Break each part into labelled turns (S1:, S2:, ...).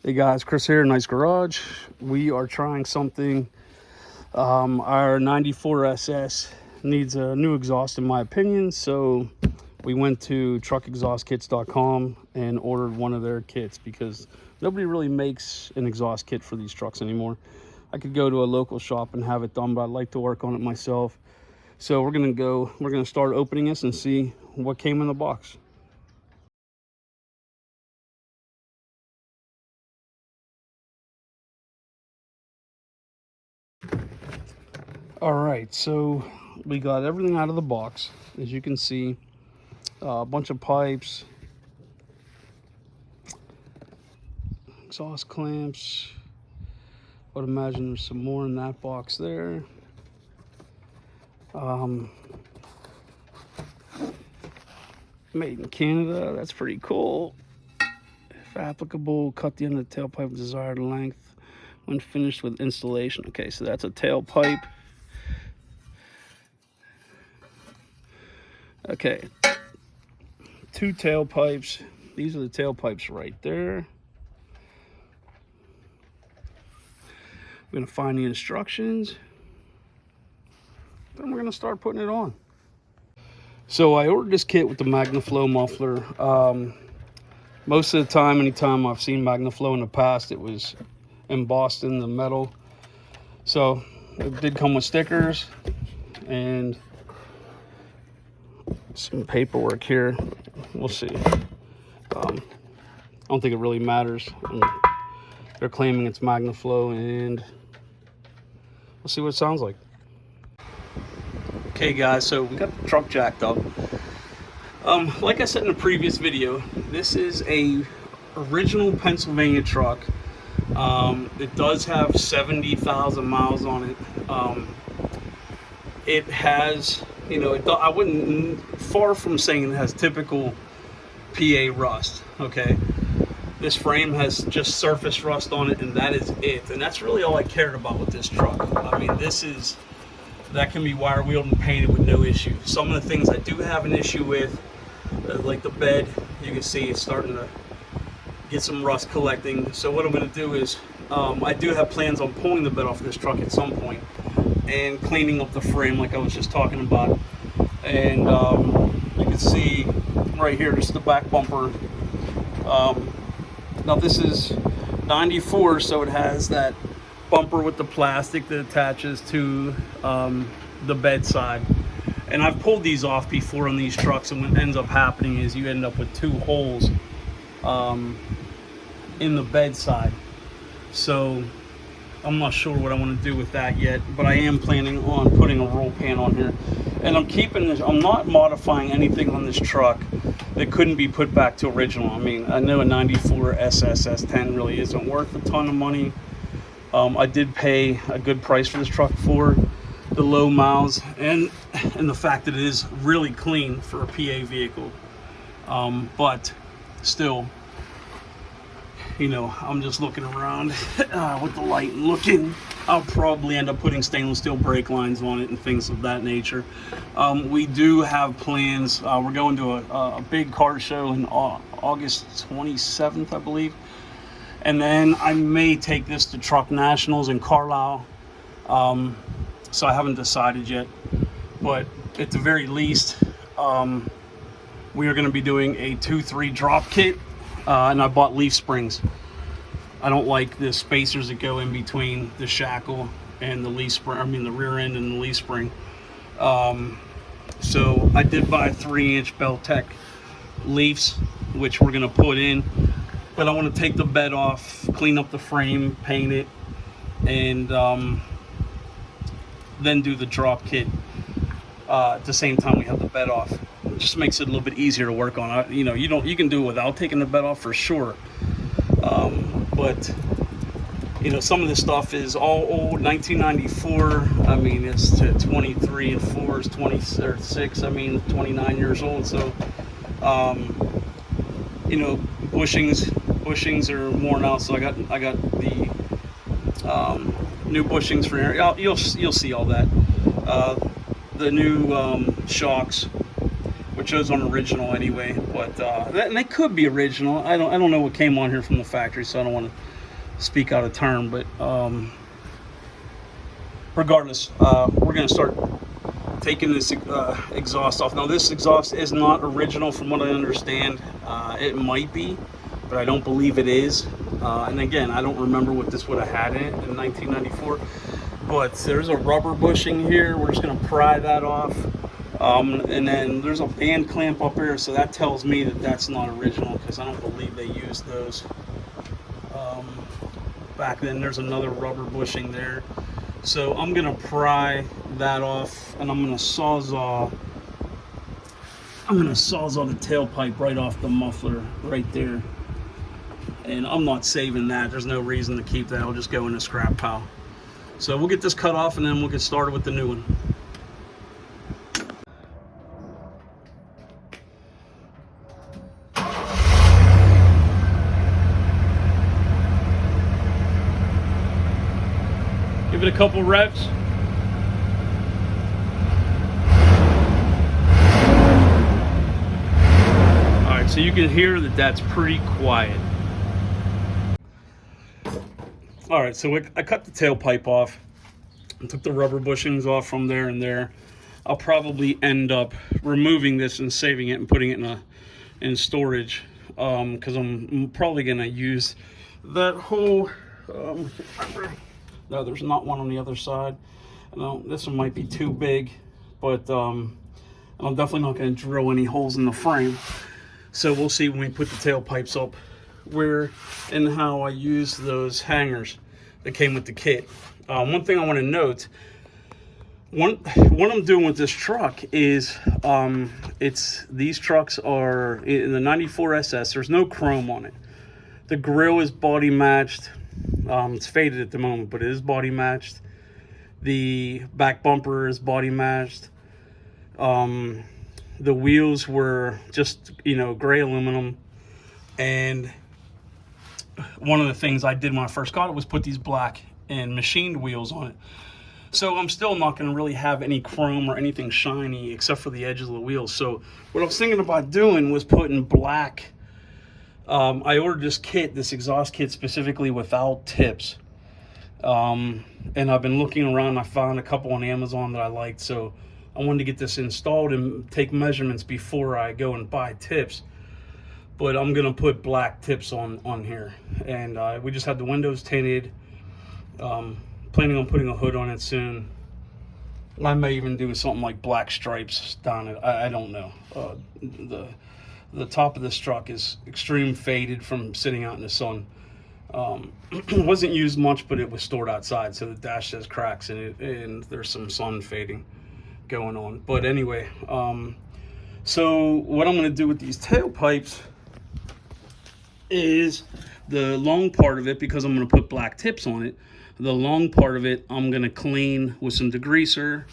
S1: Hey guys, Chris here, Nice Garage. We are trying something. Our 94 SS needs a new exhaust in my opinion, so we went to truckexhaustkits.com and ordered one of their kits because nobody really makes an exhaust kit for these trucks anymore. I could go to a local shop and have it done, but I'd like to work on it myself. So we're gonna start opening this and see what came in the box. All right, so we got everything out of the box. As you can see, a bunch of pipes, exhaust clamps. I would imagine there's some more in that box there. Made in Canada, that's pretty cool. If applicable, cut the end of the tailpipe desired length when finished with installation. Okay, so that's a tailpipe. Okay, 2 tailpipes. These are the tailpipes right there. We're gonna find the instructions. Then we're gonna start putting it on. So I ordered this kit with the MagnaFlow muffler. Most of the time, anytime I've seen MagnaFlow in the past, it was embossed in the metal. So it did come with stickers and some paperwork here. We'll see. I don't think it really matters. They're claiming it's MagnaFlow, and we'll see what it sounds like. Okay guys, so we got the truck jacked up. Like I said in the previous video, this is a original Pennsylvania truck. It does have 70,000 miles on it. It has, you know, I wouldn't, far from saying it has typical PA rust, okay? This frame has just surface rust on it, and that is it. And that's really all I cared about with this truck. I mean, that can be wire wheeled and painted with no issue. Some of the things I do have an issue with, like the bed, you can see it's starting to get some rust collecting. So what I'm going to do is, I do have plans on pulling the bed off this truck at some point and cleaning up the frame like I was just talking about. And you can see right here, this is the back bumper. Now this is 94, so it has that bumper with the plastic that attaches to the bedside. And I've pulled these off before on these trucks, and what ends up happening is you end up with 2 holes in the bedside. So I'm not sure what I want to do with that yet, but I am planning on putting a roll pan on here. And I'm keeping this, I'm not modifying anything on this truck that couldn't be put back to original. I mean, I know a 94 SS S10 really isn't worth a ton of money. I did pay a good price for this truck for the low miles and the fact that it is really clean for a PA vehicle. But still, you know, I'm just looking around with the light and looking. I'll probably end up putting stainless steel brake lines on it and things of that nature. We do have plans. We're going to a big car show in August 27th, I believe. And then I may take this to Truck Nationals in Carlisle. So I haven't decided yet. But at the very least, we are going to be doing a 2-3 drop kit. And I bought leaf springs. I don't like the spacers that go in between the shackle and the leaf spring. I mean the rear end and the leaf spring. So I did buy 3-inch Beltec leaves, which we're going to put in. But I want to take the bed off, clean up the frame, paint it, and then do the drop kit at the same time we have the bed off. It just makes it a little bit easier to work on. You know, you can do it without taking the bed off for sure. But you know, some of this stuff is all old, 1994. I mean, it's to 23 and 4 is 26. I mean, 29 years old. So, you know, bushings are worn out. So I got the new bushings for here. You'll see all that. The new shocks, which those aren't original anyway, but and they could be original. I don't know what came on here from the factory, so I don't want to speak out of turn, but regardless, we're gonna start taking this exhaust off. Now this exhaust is not original from what I understand. It might be, but I don't believe it is. And again, I don't remember what this would have had in it in 1994. But there's a rubber bushing here. We're just gonna pry that off. And then there's a band clamp up here, so that tells me that that's not original, because I don't believe they used those back then. There's another rubber bushing there. So I'm gonna pry that off, and I'm gonna sawzall the tailpipe right off the muffler right there. And I'm not saving that. There's no reason to keep that. I'll just go in the scrap pile. So we'll get this cut off, and then we'll get started with the new one. Give it a couple revs. All right, so you can hear that that's pretty quiet. All right, so I cut the tailpipe off and took the rubber bushings off from there and there. I'll probably end up removing this and saving it and putting it in storage, because I'm probably gonna use that whole. No, there's not one on the other side. No, this one might be too big, but I'm definitely not going to drill any holes in the frame. So we'll see when we put the tailpipes up where and how I use those hangers that came with the kit. One thing I want to note, what I'm doing with this truck is, these trucks are in the 94 SS. There's no chrome on it. The grille is body matched. It's faded at the moment, but it is body matched. The back bumper is body matched. The wheels were just, gray aluminum. And one of the things I did when I first got it was put these black and machined wheels on it. So I'm still not going to really have any chrome or anything shiny except for the edges of the wheels. So what I was thinking about doing was putting black. I ordered this exhaust kit specifically without tips. And I've been looking around. I found a couple on Amazon that I liked. So I wanted to get this installed and take measurements before I go and buy tips. But I'm going to put black tips on here. And we just had the windows tinted. Planning on putting a hood on it soon. I may even do something like black stripes down it. I don't know. The top of this truck is extreme faded from sitting out in the sun. It wasn't used much, but it was stored outside, so the dash has cracks in it, and there's some sun fading going on. But anyway, so what I'm going to do with these tailpipes is the long part of it, because I'm going to put black tips on it. The long part of it I'm going to clean with some degreaser,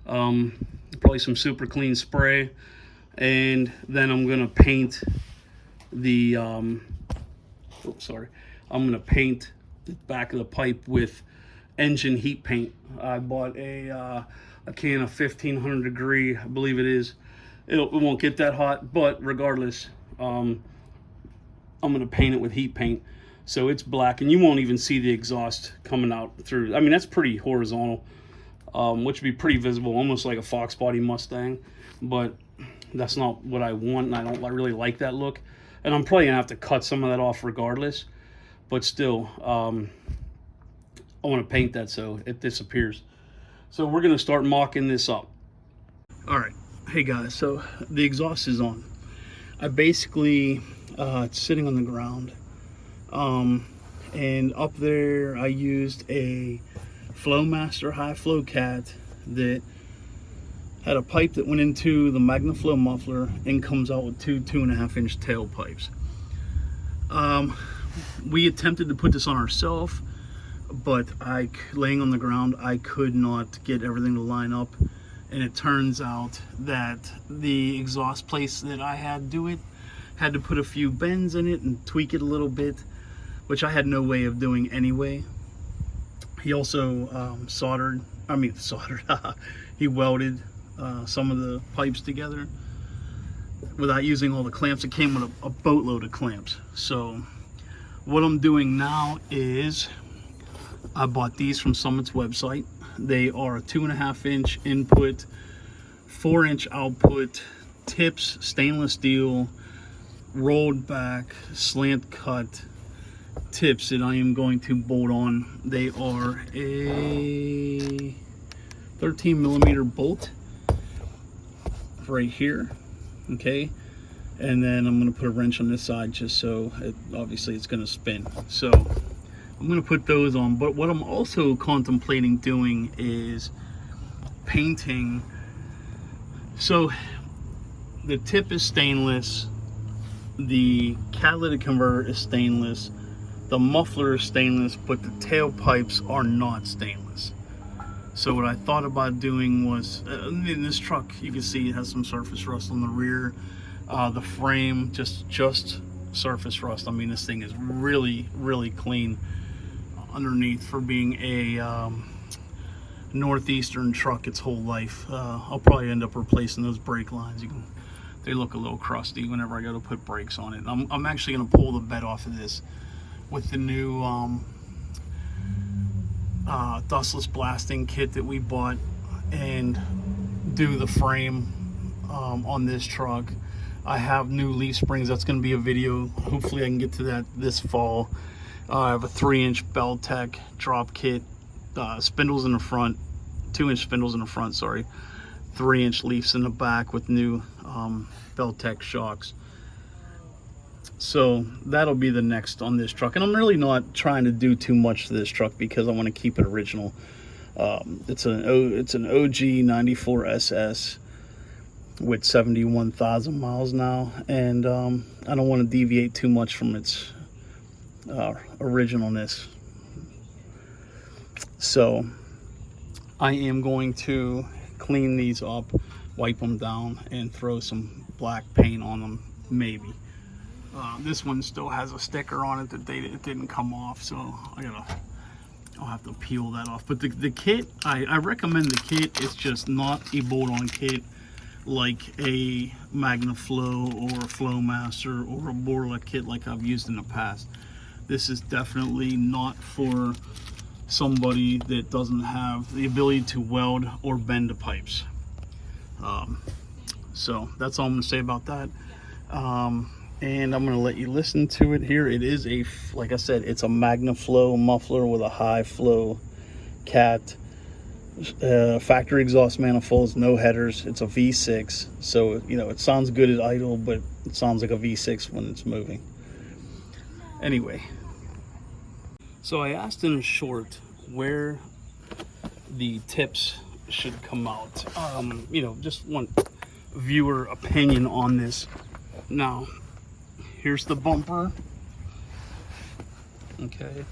S1: probably some super clean spray. And then I'm gonna paint the I'm gonna paint the back of the pipe with engine heat paint. I bought a can of 1500 degree, I believe it is. It won't get that hot, but regardless, I'm gonna paint it with heat paint, so it's black, and you won't even see the exhaust coming out through. I mean, that's pretty horizontal, which would be pretty visible, almost like a Fox body Mustang, but that's not what I want, and I don't really like that look. And I'm probably gonna have to cut some of that off regardless, but still, I want to paint that so it disappears. So we're gonna start mocking this up. All right, hey guys, so the exhaust is on. I basically, it's sitting on the ground, and up there I used a Flowmaster high flow cat that had a pipe that went into the MagnaFlow muffler and comes out with two 2.5-inch tailpipes. We attempted to put this on ourselves, but laying on the ground, I could not get everything to line up, and it turns out that the exhaust place that I had do it had to put a few bends in it and tweak it a little bit, which I had no way of doing anyway. He also he welded some of the pipes together without using all the clamps. It came with a boatload of clamps. So what I'm doing now is I bought these from Summit's website. They are a 2.5-inch input, 4-inch output, tips, stainless steel, rolled back, slant cut tips that I am going to bolt on. They are a 13mm bolt right here, okay, and then I'm going to put a wrench on this side just so obviously it's going to spin. So I'm going to put those on, but what I'm also contemplating doing is painting. So the tip is stainless, the catalytic converter is stainless, the muffler is stainless, but the tailpipes are not stainless. So what I thought about doing was, in this truck, you can see it has some surface rust on the rear. The frame, just surface rust. I mean, this thing is really, really clean underneath for being a Northeastern truck its whole life. I'll probably end up replacing those brake lines. They look a little crusty whenever I go to put brakes on it. I'm actually going to pull the bed off of this with the new dustless blasting kit that we bought and do the frame on this truck. I have new leaf springs. That's going to be a video. Hopefully I can get to that this fall. I have a 3-inch Beltec drop kit, spindles in the front, 2-inch spindles in the front, sorry, 3-inch leafs in the back with new Beltec shocks. So that'll be the next on this truck, and I'm really not trying to do too much to this truck because I want to keep it original. It's an OG 94 SS with 71,000 miles now, and I don't want to deviate too much from its originalness. So I am going to clean these up, wipe them down, and throw some black paint on them, maybe. This one still has a sticker on it that it didn't come off, so I'll have to peel that off. But the kit, I recommend the kit. It's just not a bolt-on kit like a MagnaFlow or a Flowmaster or a Borla kit like I've used in the past. This is definitely not for somebody that doesn't have the ability to weld or bend the pipes. So that's all I'm going to say about that. And I'm going to let you listen to it here. It is like I said, it's a MagnaFlow muffler with a high flow cat. Factory exhaust manifolds, no headers. It's a V6, so it sounds good at idle, but it sounds like a V6 when it's moving. Anyway, so I asked in a short where the tips should come out. Just want viewer opinion on this. Now, here's the bumper. Okay,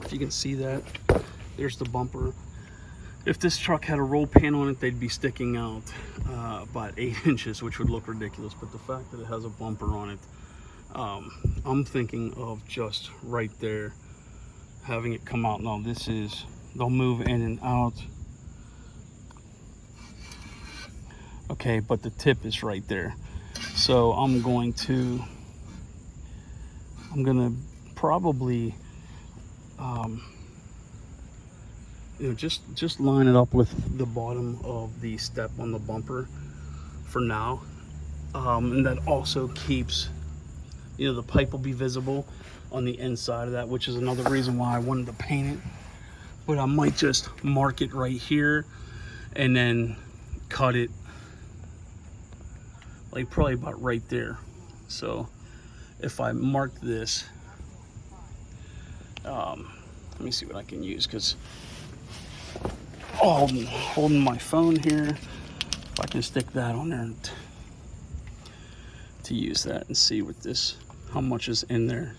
S1: if you can see that, there's the bumper. If this truck had a roll pan on it, they'd be sticking out about 8 inches, which would look ridiculous. But the fact that it has a bumper on it, I'm thinking of just right there, having it come out. Now they'll move in and out. Okay, but the tip is right there. So I'm gonna probably just line it up with the bottom of the step on the bumper for now, and that also keeps the pipe will be visible on the inside of that, which is another reason why I wanted to paint it. But I might just mark it right here and then cut it like probably about right there. So if I mark this, let me see what I can use, because holding my phone here, if I can stick that on there to use that and see what how much is in there.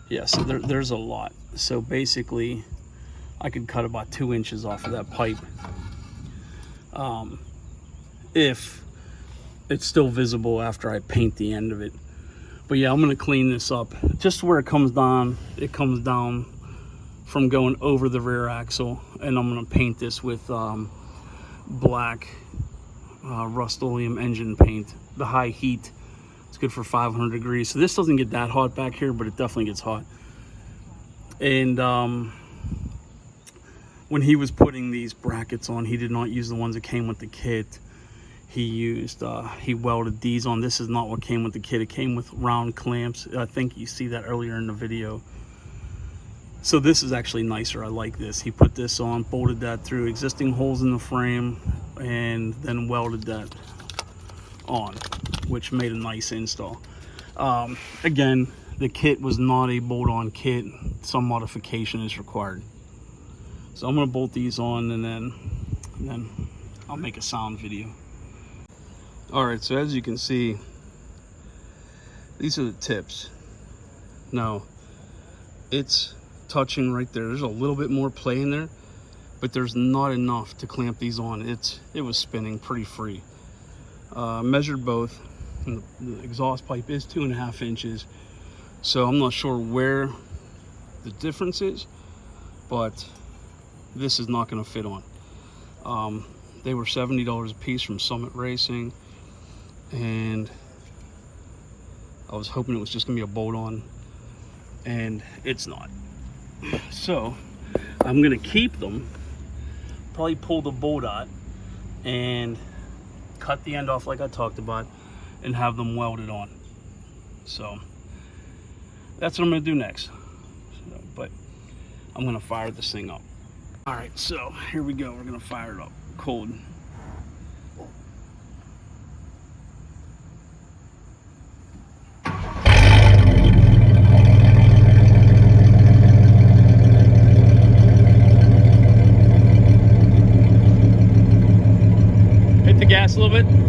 S1: Yeah, so there's a lot. So basically I could cut about 2 inches off of that pipe, if it's still visible after I paint the end of it. But yeah, I'm gonna clean this up just where it comes down. It comes down from going over the rear axle, and I'm gonna paint this with black Rust-Oleum engine paint, the high heat It's good for 500 degrees. So this doesn't get that hot back here, but it definitely gets hot. And when he was putting these brackets on, he did not use the ones that came with the kit. He welded these on. This is not what came with the kit. It came with round clamps. I think you see that earlier in the video. So this is actually nicer. I like this. He put this on, bolted that through existing holes in the frame, and then welded that on, which made a nice install. Again, the kit was not a bolt-on kit. Some modification is required. So I'm gonna bolt these on, and then I'll make a sound video. All right, so as you can see, these are the tips. Now, it's touching right there. There's a little bit more play in there, but there's not enough to clamp these on. It was spinning pretty free. Measured both, and the exhaust pipe is 2.5 inches. So I'm not sure where the difference is, but this is not gonna fit on. They were $70 a piece from Summit Racing, and I was hoping it was just gonna be a bolt on, and it's not. So I'm gonna keep them, probably pull the bolt out and cut the end off like I talked about, and have them welded on. So that's what I'm gonna do next. But I'm gonna fire this thing up. All right, so here we go. We're gonna fire it up cold. Hit the gas a little bit.